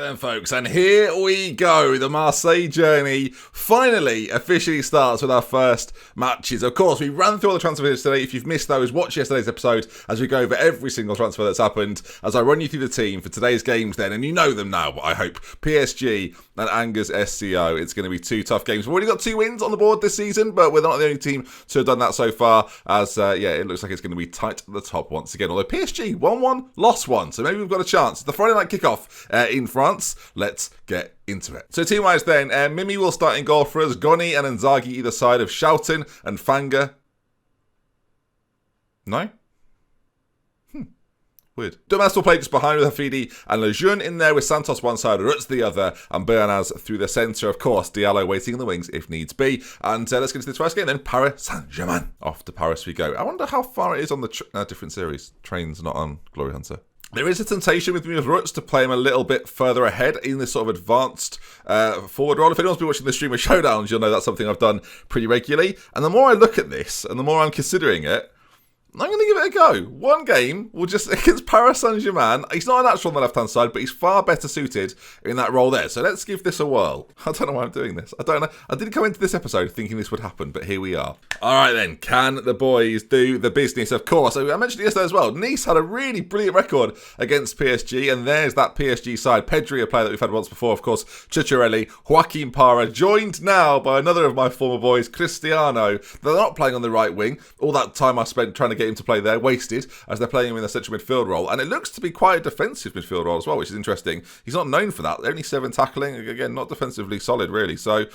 then, folks, and here we go. The Marseille journey finally officially starts with our first matches. Of course, we ran through all the transfer videos today. If you've missed those, watch yesterday's episode as we go over every single transfer that's happened, as I run you through the team for today's games then, and you know them now, I hope. PSG and Angers SCO. It's going to be two tough games. We've already got 2 wins on the board this season, but we're not the only team to have done that so far, as, it looks like it's going to be tight at the top once again. Although PSG won 1, lost 1, so maybe we've got a chance. It's the Friday night kickoff in France. Let's get into it. So team-wise then, Mimi will start in goal for us. Goni and Inzaghi either side of Schouten and Fanga. No? Weird. Dumas will play just behind with Hafidi and Lejeune in there with Santos one side, Rutz the other, and Bernaz through the centre. Of course, Diallo waiting in the wings if needs be. And let's get into this first game then. Paris Saint-Germain. Off to Paris we go. I wonder how far it is on the different series. Train's not on Glory Hunter. There is a temptation with me with Rutz to play him a little bit further ahead in this sort of advanced forward role. If anyone's been watching the streamer showdowns, you'll know that's something I've done pretty regularly. And the more I look at this, and the more I'm considering it, I'm going to give it a go. One game, we'll just against Paris Saint-Germain. He's not a natural on the left-hand side, but he's far better suited in that role there. So let's give this a whirl. I don't know why I'm doing this. I don't know. I didn't come into this episode thinking this would happen, but here we are. All right then, can the boys do the business? Of course. So I mentioned it yesterday as well. Nice had a really brilliant record against PSG, and there's that PSG side. Pedri, a player that we've had once before, of course. Ciccarelli, Joaquin Parra, joined now by another of my former boys, Cristiano. They're not playing on the right wing. All that time I spent trying to get him to play there, wasted, as they're playing him in the central midfield role. And it looks to be quite a defensive midfield role as well, which is interesting. He's not known for that. Only 7 tackling. Again, not defensively solid, really. So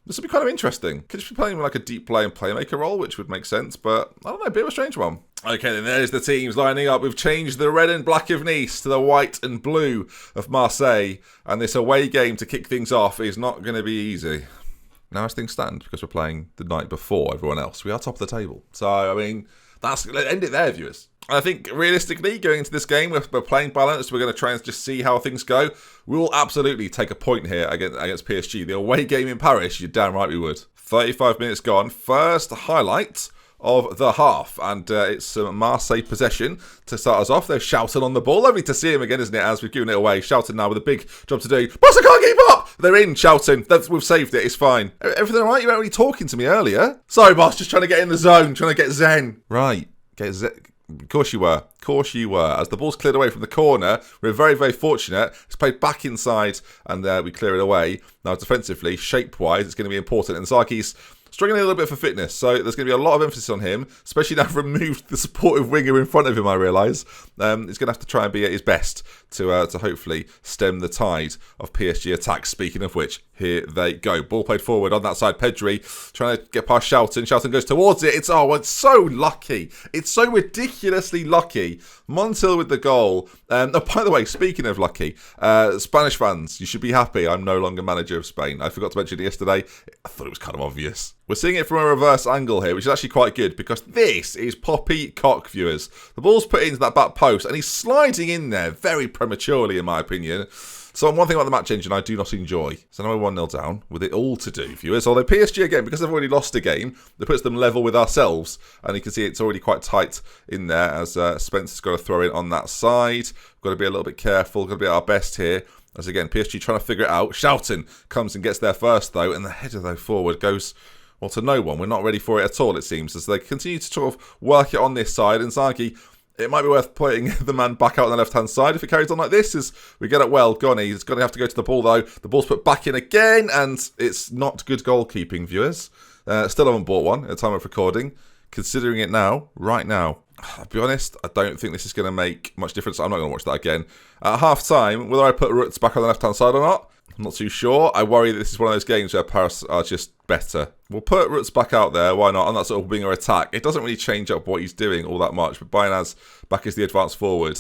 this would be kind of interesting. Could just be playing him like a deep play and playmaker role, which would make sense. But I don't know, a bit of a strange one. Okay, then there's the teams lining up. We've changed the red and black of Nice to the white and blue of Marseille. And this away game to kick things off is not going to be easy. Now as things stand, because we're playing the night before everyone else, we are top of the table. So, I mean, let's end it there, viewers. I think, realistically, going into this game, we're playing balanced. We're going to try and just see how things go. We will absolutely take a point here against PSG. The away game in Paris, you're damn right we would. 35 minutes gone. First highlight of the half, and it's Marseille possession to start us off. They're shouting on the ball. Lovely to see him again, isn't it, as we've given it away. Shouting now with a big job to do. Boss, I can't keep up! They're in, shouting. We've saved it, it's fine. Everything all right? You weren't really talking to me earlier. Sorry, boss, just trying to get in the zone, trying to get zen. Right, get zen. Of course you were. Of course you were. As the ball's cleared away from the corner, we're very, very fortunate. It's played back inside, and we clear it away. Now, defensively, shape-wise, it's going to be important. And Zaki's struggling a little bit for fitness, so there's going to be a lot of emphasis on him, especially now I've removed the supportive winger in front of him, I realise. He's going to have to try and be at his best to hopefully stem the tide of PSG attacks. Speaking of which, here they go. Ball played forward on that side. Pedri trying to get past Schouten. Schouten goes towards it. It's so lucky. It's so ridiculously lucky. Montiel with the goal. Oh, by the way, speaking of lucky, Spanish fans, you should be happy I'm no longer manager of Spain. I forgot to mention it yesterday. I thought it was kind of obvious. We're seeing it from a reverse angle here, which is actually quite good because this is poppycock, viewers. The ball's put into that back post and he's sliding in there very prematurely, in my opinion. So one thing about the match engine I do not enjoy. So now we're 1-0 down with it all to do, viewers. Although PSG, again, because they've already lost a game, that puts them level with ourselves. And you can see it's already quite tight in there as Spencer's got to throw in on that side. We've got to be a little bit careful. Got to be at our best here. As again, PSG trying to figure it out. Schouten comes and gets there first, though. And the header, though, forward goes, well, to no one. We're not ready for it at all, it seems. As they continue to sort of work it on this side. And Zaki, it might be worth putting the man back out on the left-hand side if it carries on like this. As we get it well, Goni. He's going to have to go to the ball, though. The ball's put back in again, and it's not good goalkeeping, viewers. Still haven't bought one at the time of recording. Considering it now, right now, I'll be honest, I don't think this is going to make much difference. I'm not going to watch that again. At half-time, whether I put Rutz back on the left-hand side or not, I'm not too sure. I worry that this is one of those games where Paris are just better. We'll put Rutz back out there, why not, on that sort of winger attack. It doesn't really change up what he's doing all that much, but Bayanaz back as the advanced forward.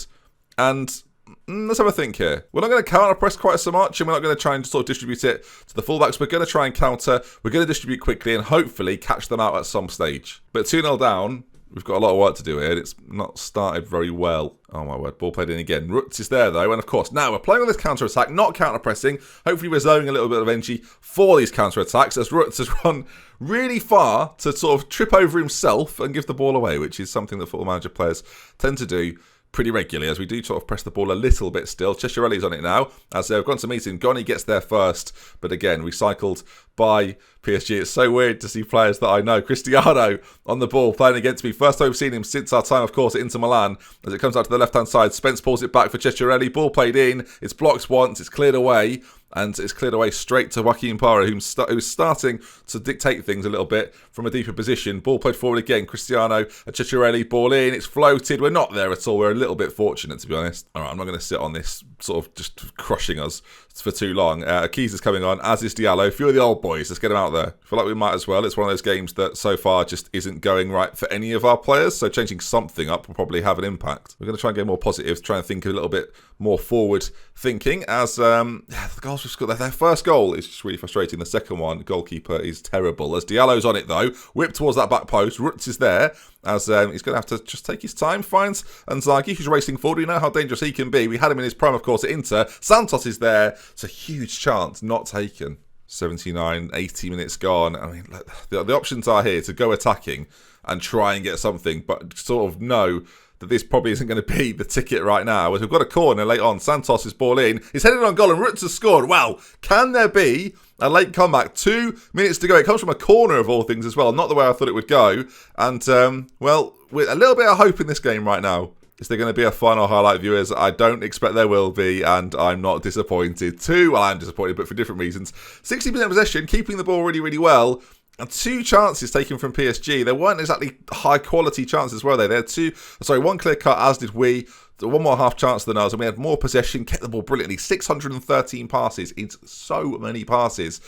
And let's have a think here. We're not going to counter-press quite so much, and we're not going to try and sort of distribute it to the fullbacks. We're going to try and counter, we're going to distribute quickly, and hopefully catch them out at some stage. But 2-0 down, we've got a lot of work to do here. It's not started very well. Oh my word, ball played in again. Rutz is there though, and of course, now we're playing on this counter-attack, not counter-pressing. Hopefully we're zoning a little bit of energy for these counter-attacks, as Rutz has run really far to sort of trip over himself and give the ball away, which is something that Football Manager players tend to do pretty regularly, as we do sort of press the ball a little bit still. Ciccarelli's on it now, as they've gone to meet him. Goni gets there first, but again, recycled by PSG. It's so weird to see players that I know. Cristiano on the ball, playing against me. First time we've seen him since our time, of course, at Inter Milan. As it comes out to the left-hand side, Spence pulls it back for Ciccarelli. Ball played in. It's blocked once. It's cleared away. And it's cleared away straight to Joaquin Parra, who's starting to dictate things a little bit from a deeper position. Ball played forward again. Cristiano and Ciccarelli, ball in. It's floated. We're not there at all. We're a little bit fortunate, to be honest. All right, I'm not going to sit on this sort of just crushing us for too long. Keys is coming on, as is Diallo. A few of the old boys. Let's get them out there. I feel like we might as well. It's one of those games that so far just isn't going right for any of our players. So changing something up will probably have an impact. We're going to try and get more positive, try and think a little bit more forward thinking, as the goals we've scored. Their first goal is just really frustrating. The second one, goalkeeper is terrible. As Diallo's on it though, whipped towards that back post. Rutz is there, as he's going to have to just take his time. Finds Inzaghi, who's racing forward. We know how dangerous he can be. We had him in his prime, of course, at Inter. Santos is there. It's a huge chance, not taken. 79, 80 minutes gone. I mean, the options are here to go attacking and try and get something, but sort of know that this probably isn't going to be the ticket right now. As we've got a corner late on. Santos is ball in. He's headed on goal and Rutz has scored. Wow, can there be a late comeback? 2 minutes to go. It comes from a corner of all things as well. Not the way I thought it would go. And, well, with a little bit of hope in this game right now. Is there going to be a final highlight, viewers? I don't expect there will be, and I'm not disappointed too. Well, I'm disappointed, but for different reasons. 60% possession, keeping the ball really, really well. And 2 chances taken from PSG. They weren't exactly high-quality chances, were they? They had one clear cut, as did we. One more half chance than us, and we had more possession, kept the ball brilliantly. 613 passes. It's so many passes.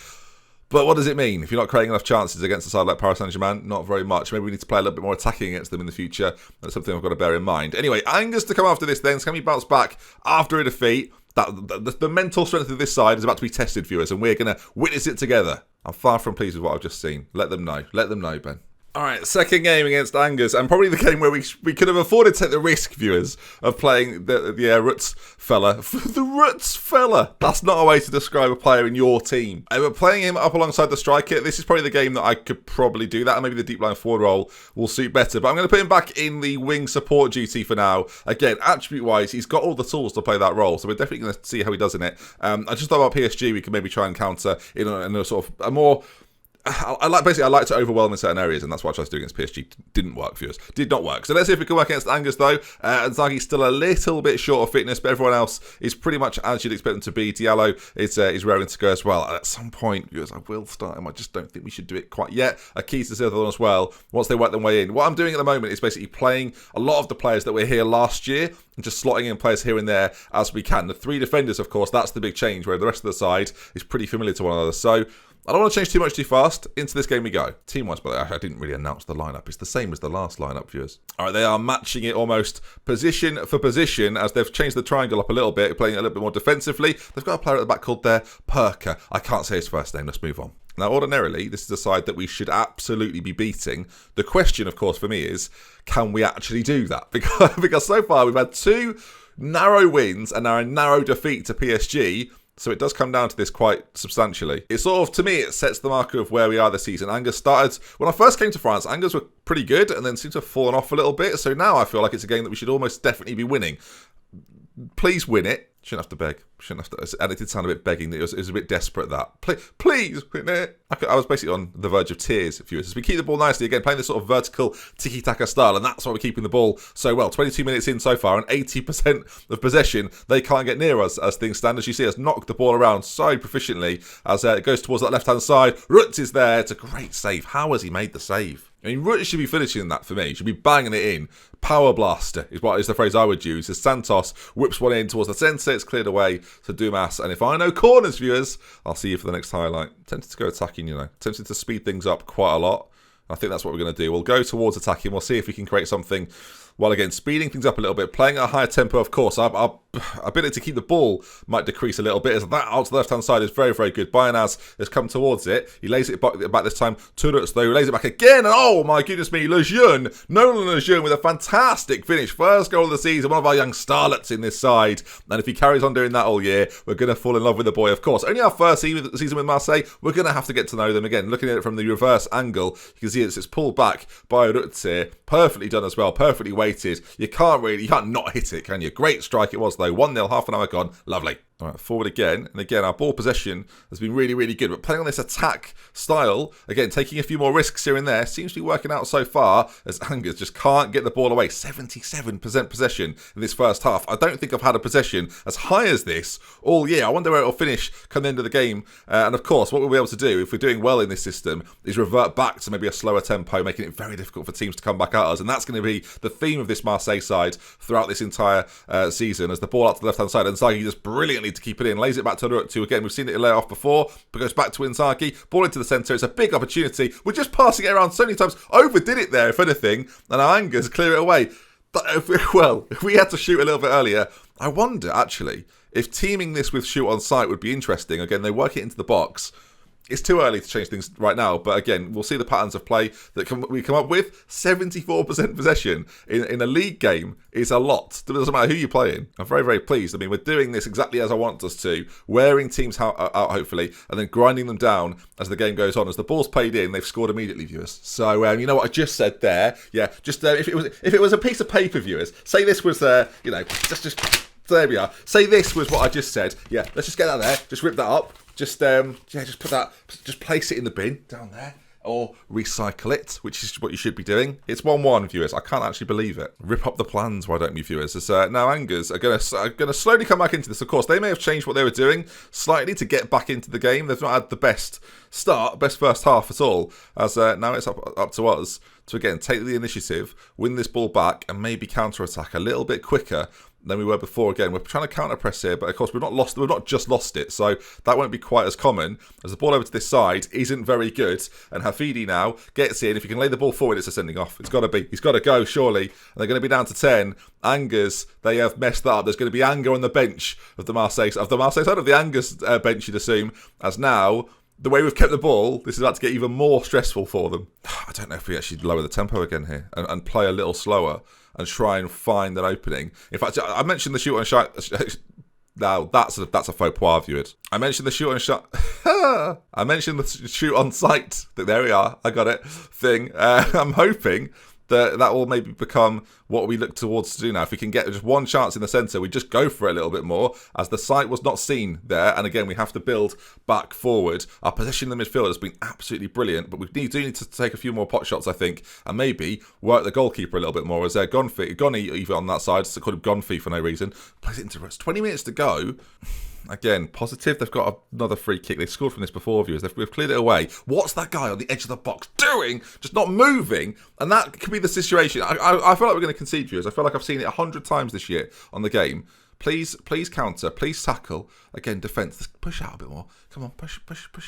But what does it mean? If you're not creating enough chances against a side like Paris Saint-Germain, not very much. Maybe we need to play a little bit more attacking against them in the future. That's something I've got to bear in mind. Anyway, Angers to come after this then. So can we bounce back after a defeat? The mental strength of this side is about to be tested, viewers, and we're going to witness it together. I'm far from pleased with what I've just seen. Let them know. Let them know, Ben. All right, second game against Angers, and probably the game where we could have afforded to take the risk, viewers, of playing the Rutz fella. The Rutz fella. That's not a way to describe a player in your team. But playing him up alongside the striker, this is probably the game that I could probably do that, and maybe the deep line forward role will suit better. But I'm going to put him back in the wing support duty for now. Again, attribute-wise, he's got all the tools to play that role, so we're definitely going to see how he does in it. I just thought about PSG, we can maybe try and counter in a sort of a more... I like to overwhelm in certain areas, and that's what I tried to do against PSG. Didn't work, viewers. Did not work. So let's see if we can work against Angers, though. Inzaghi's still a little bit short of fitness, but everyone else is pretty much as you'd expect them to be. Diallo is raring to go as well. At some point, viewers, I will start him. I just don't think we should do it quite yet. Keys is the other one as well, once they work their way in. What I'm doing at the moment is basically playing a lot of the players that were here last year and just slotting in players here and there as we can. The 3 defenders, of course, that's the big change, where the rest of the side is pretty familiar to one another. So I don't want to change too much too fast. Into this game we go. Team-wise, by the way, I didn't really announce the lineup. It's the same as the last lineup, viewers. All right, they are matching it almost position for position, as they've changed the triangle up a little bit, playing it a little bit more defensively. They've got a player at the back called Perker. I can't say his first name. Let's move on. Now, ordinarily, this is a side that we should absolutely be beating. The question, of course, for me is, can we actually do that? Because so far, we've had 2 narrow wins and now a narrow defeat to PSG. So it does come down to this quite substantially. It sort of, to me, it sets the marker of where we are this season. Angers started, when I first came to France, Angers were pretty good and then seemed to have fallen off a little bit. So now I feel like it's a game that we should almost definitely be winning. Please win it. Shouldn't have to beg. Shouldn't have to. And it did sound a bit begging. It was a bit desperate, that. Please win it. I was basically on the verge of tears, viewers. As we keep the ball nicely, again, playing this sort of vertical tiki-taka style, and that's why we're keeping the ball so well. 22 minutes in so far, and 80% of possession. They can't get near us as things stand. As you see us knock the ball around so proficiently as it goes towards that left-hand side. Rutz is there. It's a great save. How has he made the save? I mean, Rutz should be finishing that for me. He should be banging it in. Power blaster is the phrase I would use. As Santos whips one in towards the centre, it's cleared away to Dumas. And if I know corners, viewers, I'll see you for the next highlight. Tempted to go attacking, Tempted to speed things up quite a lot. I think that's what we're going to do. We'll go towards attacking. We'll see if we can create something. While again, speeding things up a little bit, playing at a higher tempo, of course. Our ability to keep the ball might decrease a little bit, as that out to the left-hand side is very, very good. Bayanaz has come towards it. He lays it back this time. Turrets, though, lays it back again. And oh, my goodness me, Lejeune. Nolan Lejeune with a fantastic finish. First goal of the season, one of our young starlets in this side. And if he carries on doing that all year, we're going to fall in love with the boy, of course. Only our first season with Marseille. We're going to have to get to know them again. Looking at it from the reverse angle, you can see it's pulled back by Rutz here. Perfectly done as well. Perfectly weighted. weighted. You can't not hit it, can you? Great strike it was, though. 1-0, half an hour gone. Lovely. All right, forward again. And again, our ball possession has been really, really good. But playing on this attack style, again, taking a few more risks here and there, seems to be working out so far as Angus just can't get the ball away. 77% possession in this first half. I don't think I've had a possession as high as this all year. I wonder where it'll finish come the end of the game. And of course, what we'll be able to do, if we're doing well in this system, is revert back to maybe a slower tempo, making it very difficult for teams to come back at us. And that's going to be the theme of this Marseille side throughout this entire season, as the ball out to the left-hand side. And Inzaghi just brilliantly to keep it in, lays it back to RodeNT again. We've seen it lay off before, but goes back to Inzaghi, ball into the centre. It's a big opportunity. We're just passing it around so many times, overdid it there if anything, and our Angers clear it away. But if we had to shoot a little bit earlier, I wonder actually if teaming this with shoot on sight would be interesting. Again, they work it into the box. It's too early to change things right now, but again, we'll see the patterns of play that we come up with. 74% possession in a league game is a lot. It doesn't matter who you're playing. I'm very, very pleased. I mean, we're doing this exactly as I want us to, wearing teams out hopefully, and then grinding them down as the game goes on. As the ball's played in, they've scored immediately, viewers. So, you know what I just said there? Yeah, just if it was a piece of paper, viewers, say this was, just there we are. Say this was what I just said. Yeah, let's just get that there. Just rip that up. Just put that, just place it in the bin down there, or recycle it, which is what you should be doing. It's 1-1, viewers. I can't actually believe it. Rip up the plans, why don't you, viewers? As now Angers are going to slowly come back into this. Of course, they may have changed what they were doing slightly to get back into the game. They've not had the best start, best first half at all. As now it's up to us to again take the initiative, win this ball back, and maybe counter-attack a little bit quicker than we were before. Again, we're trying to counter-press here, but of course we've not just lost it, so that won't be quite as common, as the ball over to this side isn't very good, and Hafidi now gets in. If he can lay the ball forward, it's a sending off. It's got to be. He's got to go, surely. And they're going to be down to 10. Angers, they have messed that up. There's going to be anger on the bench of the Marseille side, of the Angers bench, you'd assume, as now, the way we've kept the ball, this is about to get even more stressful for them. I don't know if we actually lower the tempo again here and play a little slower and try and find an opening. In fact, I mentioned the shoot on shot. Now that's a faux pas, viewers. I mentioned the shoot on shot. I mentioned the shoot on sight. There we are. I got it. Thing. I'm hoping that will maybe become what we look towards to do now. If we can get just one chance in the centre, we just go for it a little bit more, as the sight was not seen there. And again, we have to build back forward. Our position in the midfield has been absolutely brilliant, but we do need to take a few more pot shots, I think, and maybe work the goalkeeper a little bit more. As Gonfi, even on that side, so called him Gonfi for no reason, plays it into 20 minutes to go. Again, positive. They've got another free kick. They scored from this before, viewers. We've cleared it away. What's that guy on the edge of the box doing? Just not moving. And that could be the situation. I feel like we're going to concede, viewers. I feel like I've seen it 100 times this year on the game. Please counter. Please tackle. Again, defence. Let's push out a bit more. Come on, push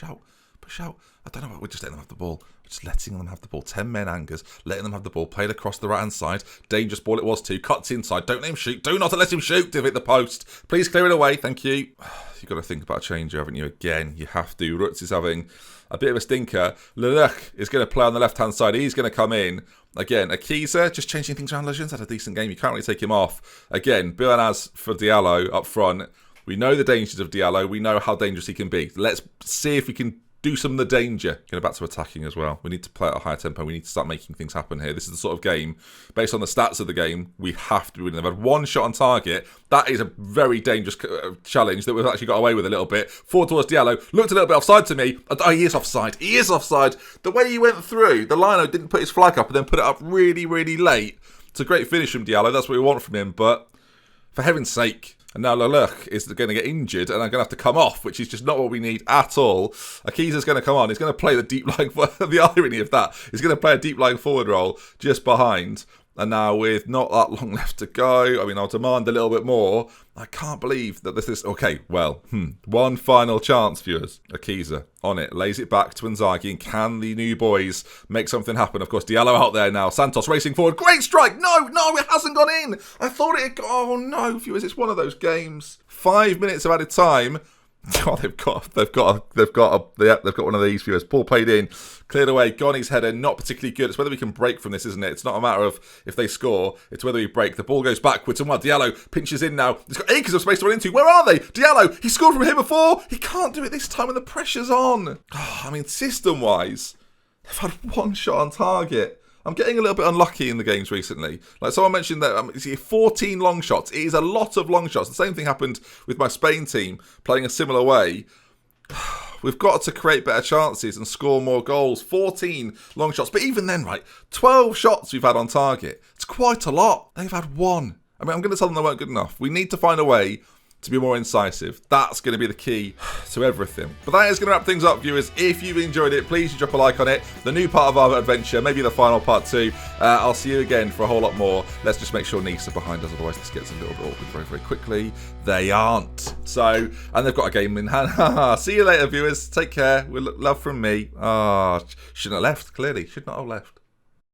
out. Push out. I don't know. We're just letting them have the ball. We're just letting them have the ball. 10 men Angers. Letting them have the ball. Played across the right-hand side. Dangerous ball it was too. Cuts inside. Don't let him shoot. Do not let him shoot to hit the post. Please clear it away. Thank you. You've got to think about a change, haven't you? Again, you have to. Rutz is having a bit of a stinker. Lelech is going to play on the left-hand side. He's going to come in. Again, Akiza, just changing things around. Legends had a decent game. You can't really take him off. Again, Bilanaz for Diallo up front. We know the dangers of Diallo. We know how dangerous he can be. Let's see if we can do some of the danger. Get back to attacking as well. We need to play at a higher tempo. We need to start making things happen here. This is the sort of game, based on the stats of the game, we have to be winning. They've had one shot on target. That is a very dangerous challenge that we've actually got away with a little bit. Forward towards Diallo. Looked a little bit offside to me. Oh, he is offside. He is offside. The way he went through, the lino didn't put his flag up and then put it up really, really late. It's a great finish from Diallo. That's what we want from him. But for heaven's sake, and now Lelech is going to get injured and I'm going to have to come off, which is just not what we need at all. Akiza's going to come on. He's going to play the deep lying the irony of that. He's going to play a deep lying forward role just behind. And now with not that long left to go, I mean, I'll demand a little bit more. I can't believe that this is... Okay, well, one final chance, viewers. Akiza on it, lays it back to Inzaghi, and can the new boys make something happen? Of course, Diallo out there now. Santos racing forward. Great strike! No, it hasn't gone in! I thought it... Oh, no, viewers, it's one of those games. 5 minutes of added time. Oh, they've got one of these, viewers. Ball played in, cleared away. Gonny's header, not particularly good. It's whether we can break from this, isn't it? It's not a matter of if they score. It's whether we break. The ball goes backwards, and Diallo pinches in now. He's got acres of space to run into. Where are they? Diallo, he scored from here before. He can't do it this time when the pressure's on. Oh, I mean, system-wise, they've had one shot on target. I'm getting a little bit unlucky in the games recently. Like someone mentioned that 14 long shots. It is a lot of long shots. The same thing happened with my Spain team playing a similar way. We've got to create better chances and score more goals. 14 long shots. But even then, right, 12 shots we've had on target. It's quite a lot. They've had 1. I mean, I'm going to tell them they weren't good enough. We need to find a way to be more incisive. That's going to be the key to everything. But that is going to wrap things up, viewers. If you've enjoyed it, please drop a like on it. The new part of our adventure, maybe the final part 2. I'll see you again for a whole lot more. Let's just make sure Nice are behind us, otherwise this gets a little bit awkward very, very quickly. They aren't. So, and they've got a game in hand. See you later, viewers. Take care. Love from me. Shouldn't have left, clearly. Should not have left.